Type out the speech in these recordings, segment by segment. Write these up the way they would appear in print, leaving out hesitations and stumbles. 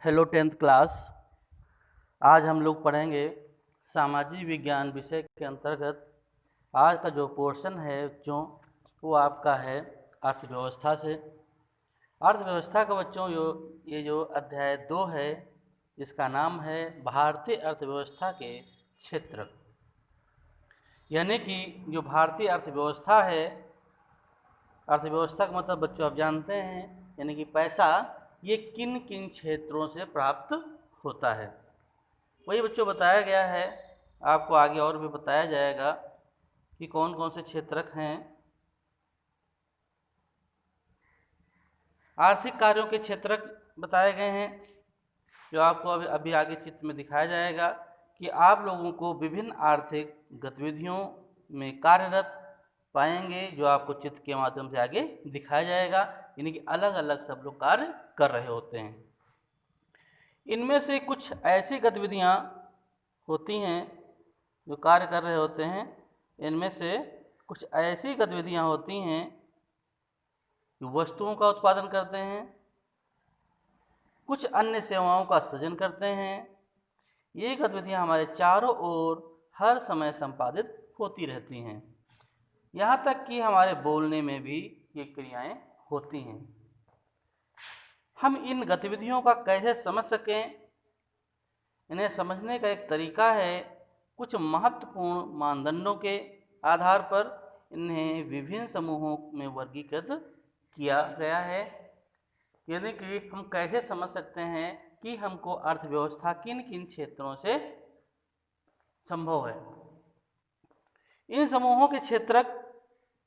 Hello 10th class. आज हम लोग पढ़ेंगे सामाजिक विज्ञान विषय के अंतर्गत। आज का जो पोर्शन है बच्चों वो आपका है अर्थव्यवस्था से। अर्थव्यवस्था का बच्चों ये जो अध्याय 2 है इसका नाम है भारतीय अर्थव्यवस्था के क्षेत्रक। यानी कि जो भारतीय अर्थव्यवस्था है, अर्थव्यवस्था का मतलब बच्चों आप जानते हैं यानी कि पैसा, ये किन किन क्षेत्रों से प्राप्त होता है वही बच्चों बताया गया है। आपको आगे और भी बताया जाएगा कि कौन कौन से क्षेत्रक हैं। आर्थिक कार्यों के क्षेत्रक बताए गए हैं, जो आपको अभी आगे चित्र में दिखाया जाएगा कि आप लोगों को विभिन्न आर्थिक गतिविधियों में कार्यरत पाएंगे, जो आपको चित्र के माध्यम से आगे दिखाया जाएगा। यानी कि अलग अलग सब लोग कार्य कर रहे होते हैं। इनमें से कुछ ऐसी गतिविधियां होती हैं जो कार्य कर रहे होते हैं। इनमें से कुछ ऐसी गतिविधियां होती हैं जो वस्तुओं का उत्पादन करते हैं, कुछ अन्य सेवाओं का सृजन करते हैं। ये गतिविधियां हमारे चारों ओर हर समय संपादित होती रहती हैं। यहाँ तक कि हमारे बोलने में भी ये क्रियाएं होती हैं। हम इन गतिविधियों का कैसे समझ सकें, इन्हें समझने का एक तरीका है कुछ महत्वपूर्ण मानदंडों के आधार पर इन्हें विभिन्न समूहों में वर्गीकृत किया गया है। यानी कि हम कैसे समझ सकते हैं कि हमको अर्थव्यवस्था किन किन क्षेत्रों से संभव है। इन समूहों के क्षेत्रक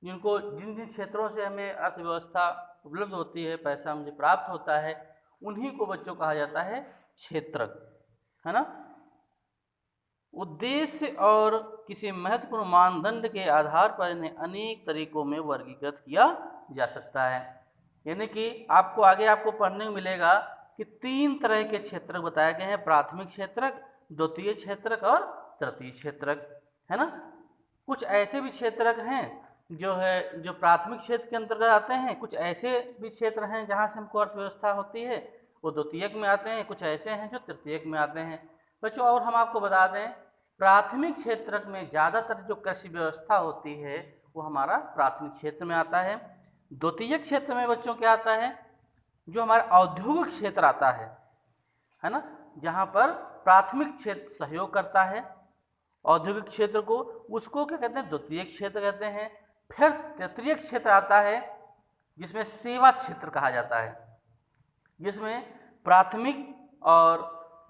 जिन जिन क्षेत्रों से हमें अर्थव्यवस्था उपलब्ध होती है, पैसा मुझे प्राप्त होता है, उन्हीं को बच्चों कहा जाता है क्षेत्रक, है ना। उद्देश्य और किसी महत्वपूर्ण मानदंड के आधार पर इन्हें अनेक तरीकों में वर्गीकृत किया जा सकता है। यानी कि आपको पढ़ने में मिलेगा कि 3 तरह के क्षेत्रक बताए गए हैं: प्राथमिक क्षेत्रक, द्वितीय क्षेत्रक और तृतीय क्षेत्रक, है ना। कुछ ऐसे भी क्षेत्रक हैं जो प्राथमिक क्षेत्र के अंतर्गत आते हैं, कुछ ऐसे भी क्षेत्र हैं जहाँ से हमको अर्थव्यवस्था होती है वो द्वितीयक में आते हैं, कुछ ऐसे हैं जो तृतीयक में आते हैं बच्चों। और हम आपको बता दें, प्राथमिक क्षेत्रक में ज़्यादातर जो कृषि व्यवस्था होती है वो हमारा प्राथमिक क्षेत्र में आता है। द्वितीयक क्षेत्र में बच्चों क्या आता है, जो हमारा औद्योगिक क्षेत्र आता है ना, जहाँ पर प्राथमिक क्षेत्र सहयोग करता है औद्योगिक क्षेत्र को, उसको क्या कहते हैं, द्वितीयक क्षेत्र कहते हैं। फिर तृतीयक क्षेत्र आता है जिसमें सेवा क्षेत्र कहा जाता है, जिसमें प्राथमिक और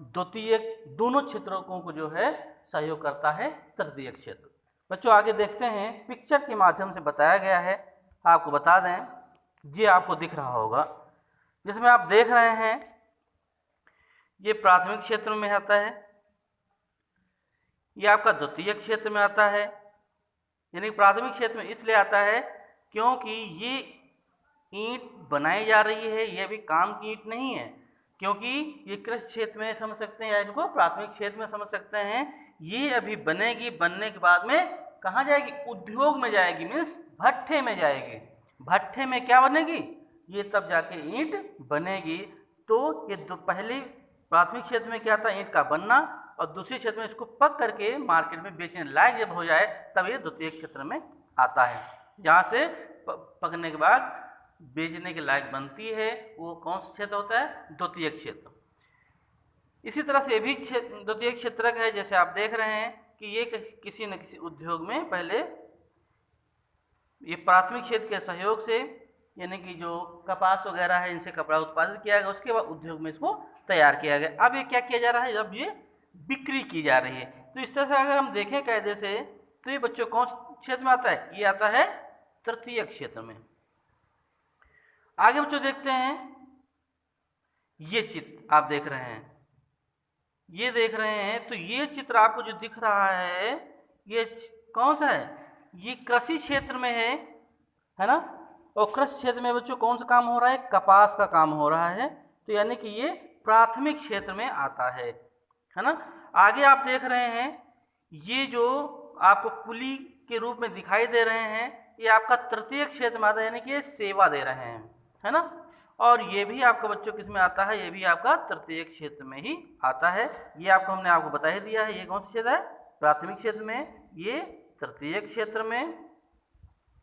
द्वितीयक दोनों क्षेत्रों को जो है सहयोग करता है तृतीयक क्षेत्र। बच्चों आगे देखते हैं, पिक्चर के माध्यम से बताया गया है। आपको बता दें, ये आपको दिख रहा होगा जिसमें आप देख रहे हैं, ये प्राथमिक क्षेत्र में आता है, ये आपका द्वितीयक क्षेत्र में आता है। यानी प्राथमिक क्षेत्र में इसलिए आता है क्योंकि ये ईंट बनाई जा रही है, ये भी काम की ईंट नहीं है, क्योंकि ये कृषि क्षेत्र में समझ सकते हैं या इनको प्राथमिक क्षेत्र में समझ सकते हैं। ये अभी बनेगी, बनने के बाद में कहाँ जाएगी, उद्योग में जाएगी, मीन्स भट्ठे में जाएगी। भट्ठे में क्या बनेगी, ये तब जाके ईंट बनेगी। तो ये पहली प्राथमिक क्षेत्र में क्या था, ईंट का बनना, और दूसरे क्षेत्र में इसको पक करके मार्केट में बेचने लायक जब हो जाए तब ये द्वितीय क्षेत्र में आता है। जहाँ से पकने के बाद बेचने के लायक बनती है वो कौन सा क्षेत्र होता है, द्वितीय क्षेत्र। इसी तरह से भी द्वितीय क्षेत्रक है, जैसे आप देख रहे हैं कि ये किसी न किसी उद्योग में पहले ये प्राथमिक क्षेत्र के सहयोग से, यानी कि जो कपास वगैरह है इनसे कपड़ा उत्पादित किया गया, उसके बाद उद्योग में इसको तैयार किया गया। अब ये क्या किया जा रहा है, अब ये बिक्री की जा रही है। तो इस तरह से अगर हम देखें कायदे से, तो ये बच्चों कौन क्षेत्र में आता है, ये आता है तृतीय क्षेत्र में। आगे बच्चों देखते हैं, ये चित्र आप देख रहे हैं, ये देख रहे हैं, तो ये चित्र आपको जो दिख रहा है ये कौन सा है, ये कृषि क्षेत्र में है ना। और कृषि क्षेत्र में बच्चों कौन सा काम हो रहा है, कपास का काम हो रहा है। तो यानी कि ये प्राथमिक क्षेत्र में आता है ना। आगे आप देख रहे हैं, ये जो आपको पुली के रूप में दिखाई दे रहे हैं, ये आपका तृतीय क्षेत्र में आता है, यानी कि ये सेवा दे रहे हैं, है ना। और ये भी आपका बच्चों किस में आता है, ये भी आपका तृतीयक क्षेत्र में ही आता है। ये हमने आपको बता ही दिया है। ये कौन सा क्षेत्र है, प्राथमिक क्षेत्र में, ये तृतीयक क्षेत्र में,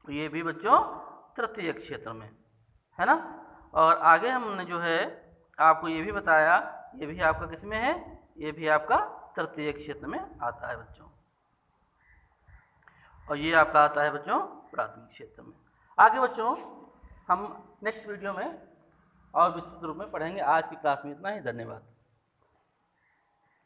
ये भी बच्चों तृतीयक क्षेत्र में, है ना। और आगे हमने जो है आपको ये भी बताया, ये भी आपका किस में है, ये भी आपका तृतीयक क्षेत्र में आता है बच्चों, और ये आपका आता है बच्चों प्राथमिक क्षेत्र में। आगे बच्चों हम नेक्स्ट वीडियो में और विस्तृत रूप में पढ़ेंगे। आज की क्लास में इतना ही, धन्यवाद।